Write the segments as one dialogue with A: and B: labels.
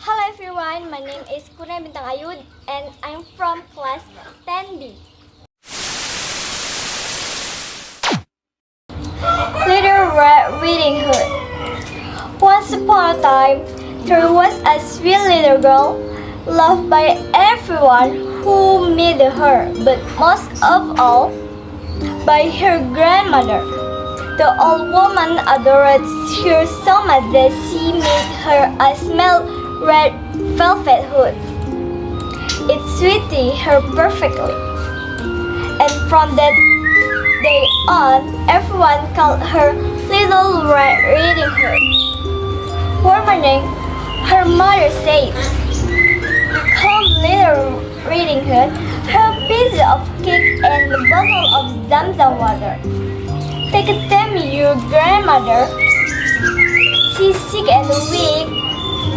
A: Hello everyone, my name is Kurnia and I'm from class 10B. Little Red Riding Hood. Once upon a time, there was a sweet little girl, loved by everyone who met her, but most of all, by her grandmother. The old woman adored her so much that she made her a small red velvet hood. It suited her perfectly. And from that day on, everyone called her Little Red Riding Hood. One morning, her mother said, "Come, Little Riding Hood, have a piece of cake and a bottle of Zamzam water. Take it to your grandmother. She's sick and weak,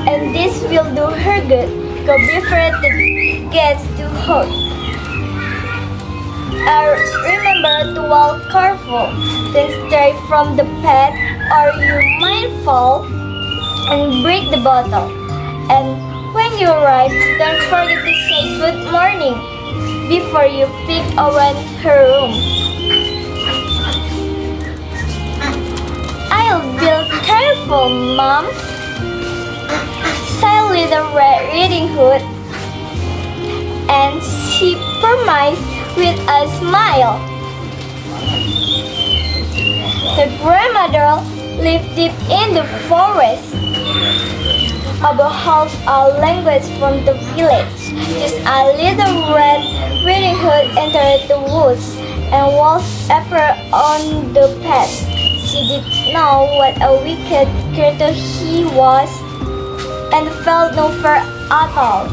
A: and this will do her good. Go before the gets too hot. Remember to walk careful, then stray from the path, or you might fall and break the bottle. And when you arrive, don't forget to say good morning before you peek around her room." "I'll be careful, Mom," said Little Red Riding Hood, and she promised with a smile. The grandmother lived deep in the forest, about half a language from the village. Just a Little Red Riding Hood entered the woods and walked ever on the path. She did know what a wicked creature he was, and felt no fear at all.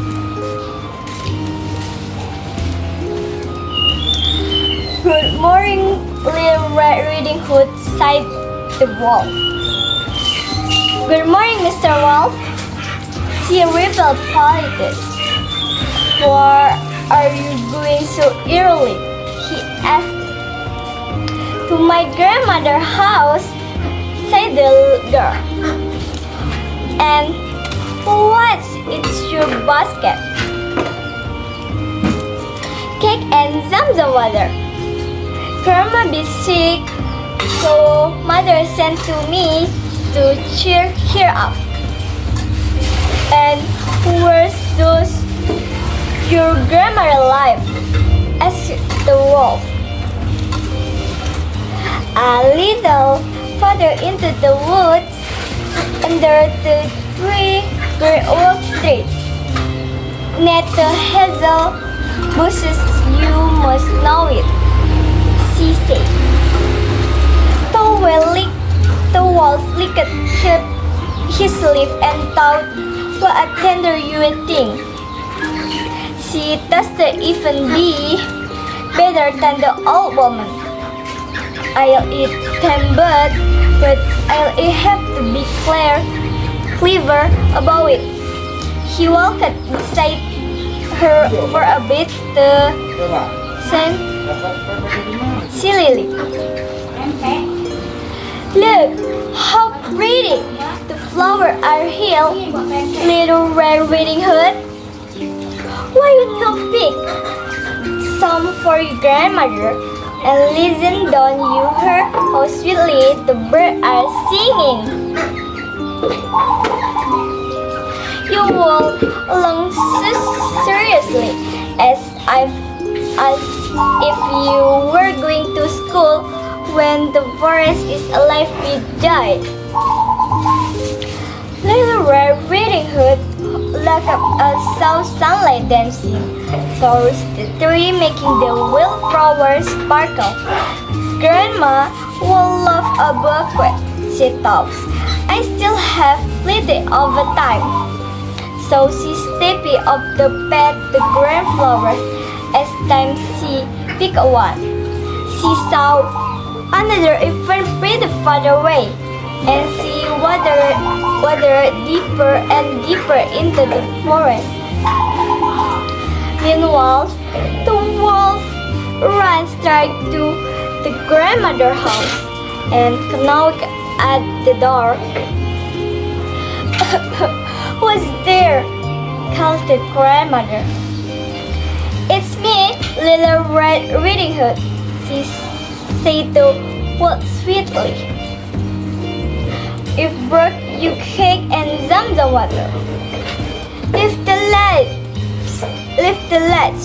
A: "Good morning, Little Red Riding Hood," sighed the wolf. "Good morning, Mr. Wolf," she replied politely. "Where are you going so early?" he asked. "To my grandmother's house," said the girl. "And what's in your basket?" "Cake and Zamzam water. Grandma be sick, so mother sent to me to cheer her up." "And where's those your grandmother live?" asked the wolf. "A little further into the woods, under the three great oak trees, near the hazel bushes. You must know it," she said. The wolf licked his lip and thought, "What a tender you would think. She tasted even be better than the old woman. I'll eat them both, but I'll have to be clever about it." He walked beside her for a bit, saying silly, "Look, how pretty the flowers are here, Little Red Riding Hood. Why you not pick some for your grandmother? And listen, don't you hear how sweetly the birds are singing?" You walk along so seriously, as if you were going to school when the forest is alive with joy. Little Red Riding Hood looked up and saw sunlight dancing through the tree, making the wildflowers sparkle. "Grandma will love a bouquet," she thought. "I still have plenty of time." So she stepped up the path the grand flowers. As time she picked one, she saw another even pretty farther away, and she wandered deeper and deeper into the forest. Meanwhile, the wolf ran straight to the grandmother's house and knocked at the door. "Who's there?" exalted grandmother. "It's me, Little Red Riding Hood," she said to Wolf sweetly. "You've brought you cake and zamzam water. Lift the latch,"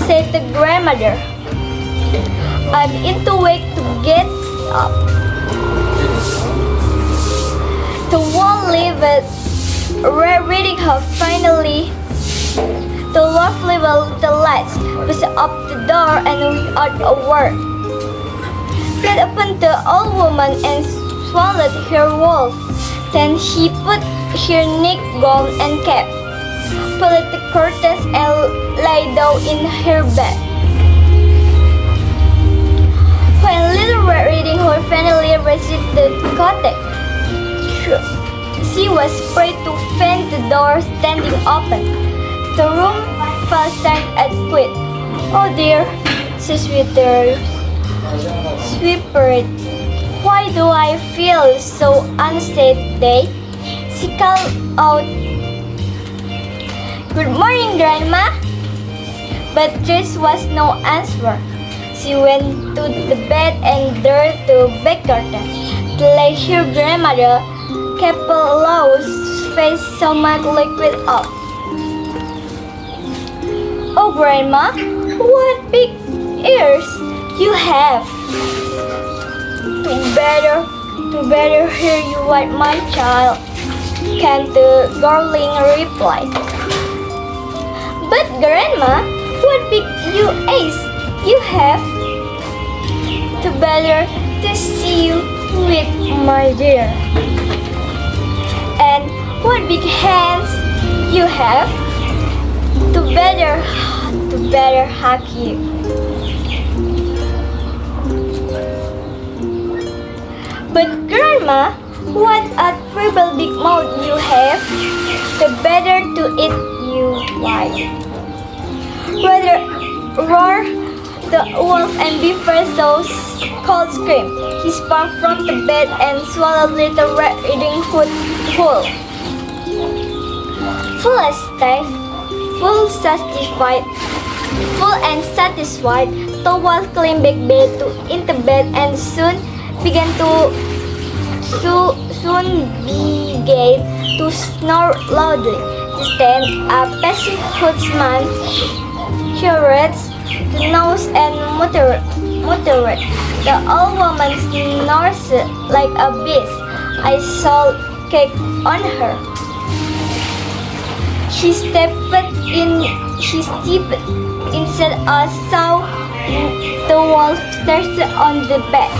A: said the grandmother. "I'm in too weak to get up." The wolf lifted Red Riding Hood finally. The wolf lifted the latch, pushed up the door, and without a word, get upon the old woman and swallowed her wolf. Then he put her nightgown and cap, pulled the curtains, and lay down in her bed. When Little Red Riding Hood finally reached the cottage, she was afraid to find the door standing open. The room felt stank and quiet. "Oh dear," she whispered. "Why do I feel so unsafe today?" She called out, "Good morning, Grandma." But there was no answer. She went to the bed and drew the bed curtains. To lay her grandmother kept Low's face somewhat liquid up. "Oh, Grandma, what big ears you have! To better hear you right, my child," came the darling reply. "But Grandma, what big eyes you have! To better to see you with, my dear. And what big hands you have! To better hug you." "But Grandma, what a terrible big mouth you have! The better to eat you like." Rather roar the wolf, and before so cold scream, he sprang from the bed and swallowed Little Red Riding Hood whole. Full and satisfied, the wolf climbed back into bed and soon began to snore loudly. Then a passing woodsman heard the noise and muttered. The old woman snores like a beast. I saw cake on her. She stepped inside and saw the wolf stretched on the bed.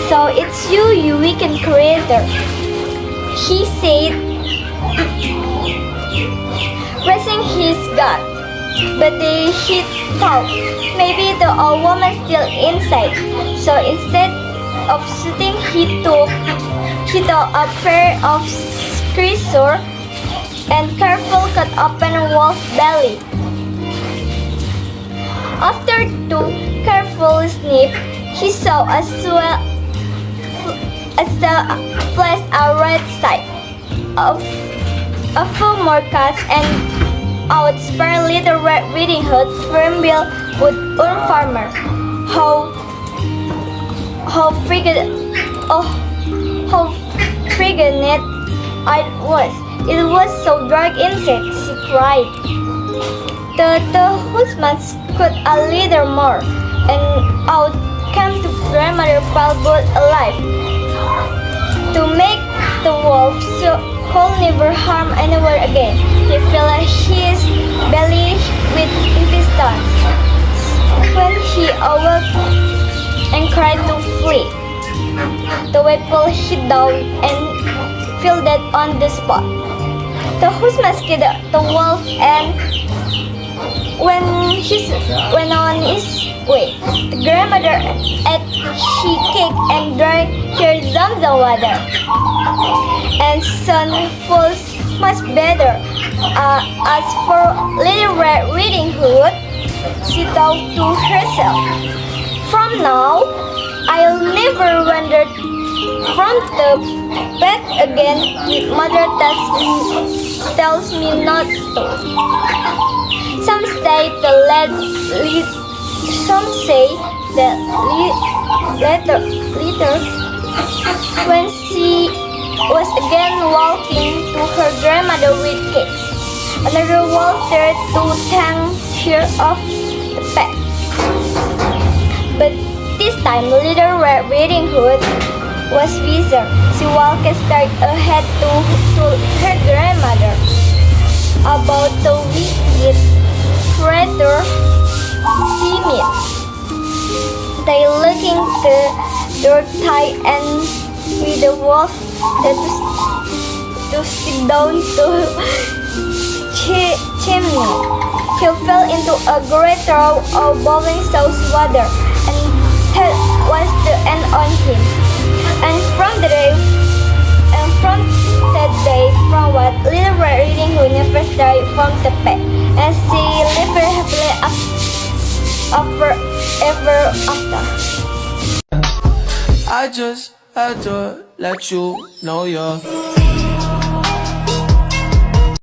A: "So it's you wicked creator," he said, raising his gun. But he thought maybe the old woman's still inside. So instead of shooting, he took a pair of scissors and carefully cut open wolf's belly. After two careful snips, he saw a flash a red side. A few more cuts and out sprang Little Red Riding Hood, trembled with farmer. How frightened I was! It was so dark inside, she cried. The husband scoot a little more, and out came the grandmother Palboot alive. To make the wolf so could never harm anyone again. He filled his belly with his stones. When he awoke and cried to flee, the wife pulled him down and fell dead on the spot. The husband scared the wolf and went on his way. The grandmother ate she cake and drank her zamzam water, and soon feels much better. As for Little Red Riding Hood, she thought to herself, "From now, I'll never wander From the bed again, mother tells me not to. Some say some say that later, when she was again walking to her grandmother with cakes, another walked there to thank her of the pet. But this time, Little Red Riding Hood was wiser. She walked straight ahead to her grandmother. About the wicked traitor she met. They looking the dirty and with the wolf to sit down to chimney. He fell into a great trough of boiling salt water, and that was the end on him. And from that day forward, Little Red Riding Hood never strayed from the path, and she lived happily ever after.
B: I just had to let you know you're